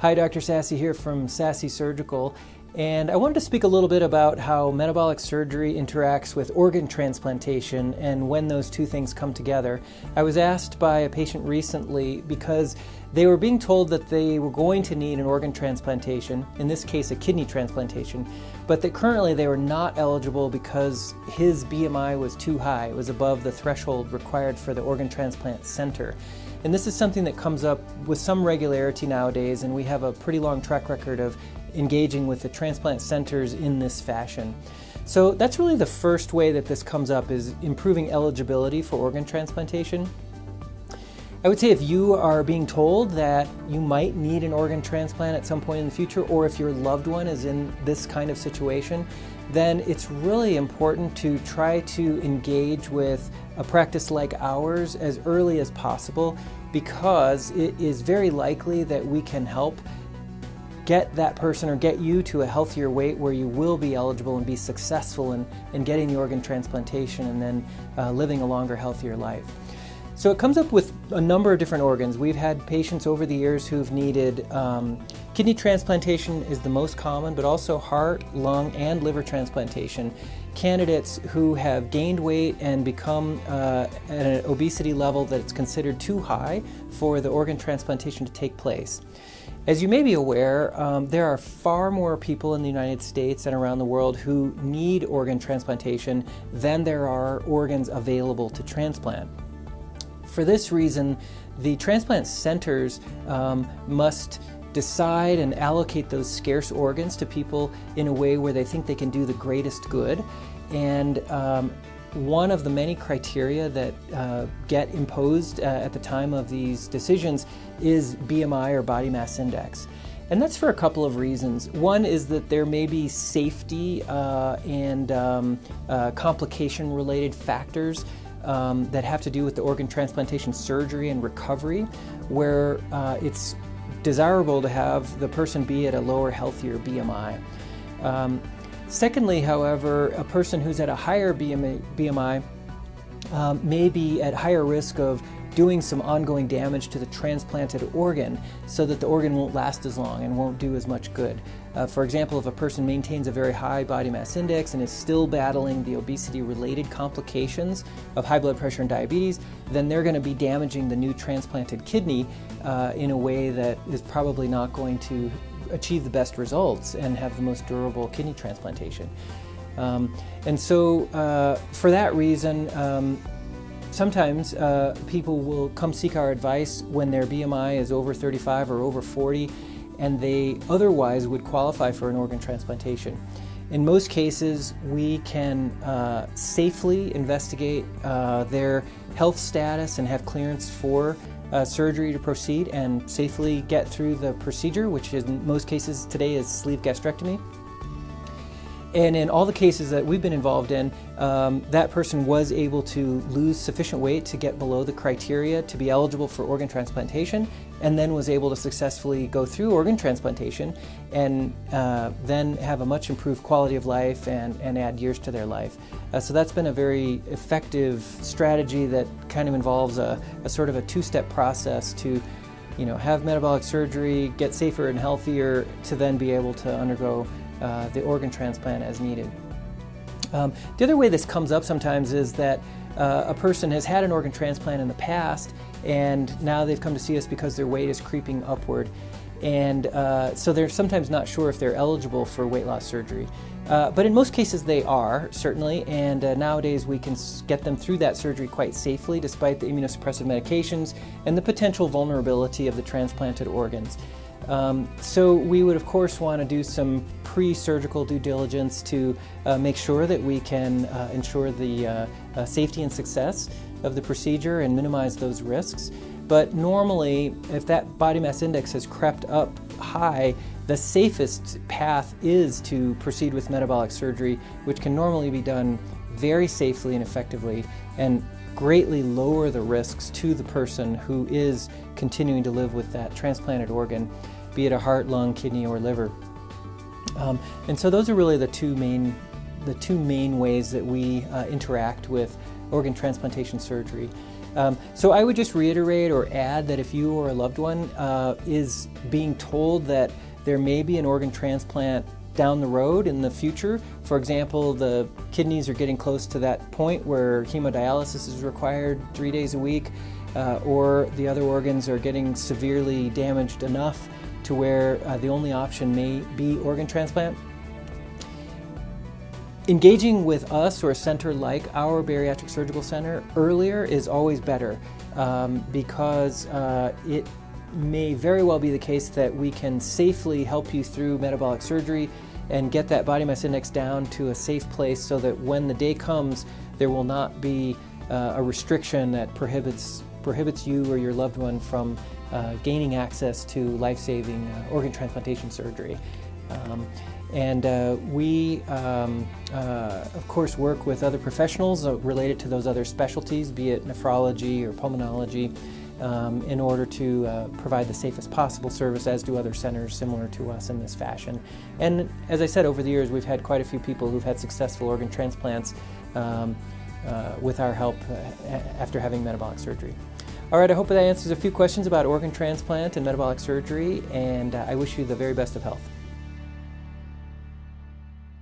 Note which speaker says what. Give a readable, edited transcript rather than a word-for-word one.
Speaker 1: Hi, Dr. Sasse here from Sasse Surgical, and I wanted to speak a little bit about how metabolic surgery interacts with organ transplantation and when those two things come together. I was asked by a patient recently because they were being told that they were going to need an organ transplantation, in this case a kidney transplantation, but that currently they were not eligible because his BMI was too high. It was above the threshold required for the organ transplant center. And this is something that comes up with some regularity nowadays, and we have a pretty long track record of engaging with the transplant centers in this fashion. So that's really the first way that this comes up, is improving eligibility for organ transplantation. I would say if you are being told that you might need an organ transplant at some point in the future, or if your loved one is in this kind of situation, then it's really important to try to engage with a practice like ours as early as possible, because it is very likely that we can help get that person or get you to a healthier weight where you will be eligible and be successful in getting the organ transplantation and then living a longer, healthier life. So it comes up with a number of different organs. We've had patients over the years who've needed kidney transplantation is the most common, but also heart, lung, and liver transplantation. Candidates who have gained weight and become at an obesity level that it's considered too high for the organ transplantation to take place. As you may be aware, there are far more people in the United States and around the world who need organ transplantation than there are organs available to transplant. For this reason, the transplant centers must decide and allocate those scarce organs to people in a way where they think they can do the greatest good. And one of the many criteria that get imposed at the time of these decisions is BMI, or body mass index. And that's for a couple of reasons. One is that there may be safety and complication-related factors that have to do with the organ transplantation surgery and recovery, where it's desirable to have the person be at a lower, healthier BMI. Secondly, however, a person who's at a higher BMI may be at higher risk of doing some ongoing damage to the transplanted organ, so that the organ won't last as long and won't do as much good. For example, if a person maintains a very high body mass index and is still battling the obesity-related complications of high blood pressure and diabetes, then they're going to be damaging the new transplanted kidney in a way that is probably not going to achieve the best results and have the most durable kidney transplantation. And so for that reason, sometimes people will come seek our advice when their BMI is over 35 or over 40, and they otherwise would qualify for an organ transplantation. In most cases, we can safely investigate their health status and have clearance for surgery to proceed and safely get through the procedure, which in most cases today is sleeve gastrectomy. And in all the cases that we've been involved in, that person was able to lose sufficient weight to get below the criteria to be eligible for organ transplantation, and then was able to successfully go through organ transplantation and then have a much improved quality of life and add years to their life. So that's been a very effective strategy that kind of involves a sort of a two-step process to have metabolic surgery, get safer and healthier, to then be able to undergo the organ transplant as needed. The other way this comes up sometimes is that a person has had an organ transplant in the past, and now they've come to see us because their weight is creeping upward. And so they're sometimes not sure if they're eligible for weight loss surgery. But in most cases they are, certainly, and nowadays we can get them through that surgery quite safely despite the immunosuppressive medications and the potential vulnerability of the transplanted organs. So we would of course want to do some pre-surgical due diligence to make sure that we can ensure the safety and success of the procedure and minimize those risks. But normally, if that body mass index has crept up high, the safest path is to proceed with metabolic surgery, which can normally be done very safely and effectively and greatly lower the risks to the person who is continuing to live with that transplanted organ, be it a heart, lung, kidney, or liver. And so those are really the two main ways that we interact with organ transplantation surgery. So I would just reiterate or add that if you or a loved one is being told that there may be an organ transplant down the road in the future, for example, the kidneys are getting close to that point where hemodialysis is required 3 days a week, or the other organs are getting severely damaged enough to where the only option may be organ transplant. Engaging with us or a center like our bariatric surgical center earlier is always better, because it may very well be the case that we can safely help you through metabolic surgery and get that body mass index down to a safe place so that when the day comes, there will not be a restriction that prohibits you or your loved one from gaining access to life-saving organ transplantation surgery. We, of course, work with other professionals related to those other specialties, be it nephrology or pulmonology, in order to provide the safest possible service, as do other centers similar to us in this fashion. And as I said, over the years, we've had quite a few people who've had successful organ transplants with our help after having metabolic surgery. All right, I hope that answers a few questions about organ transplant and metabolic surgery, and I wish you the very best of health.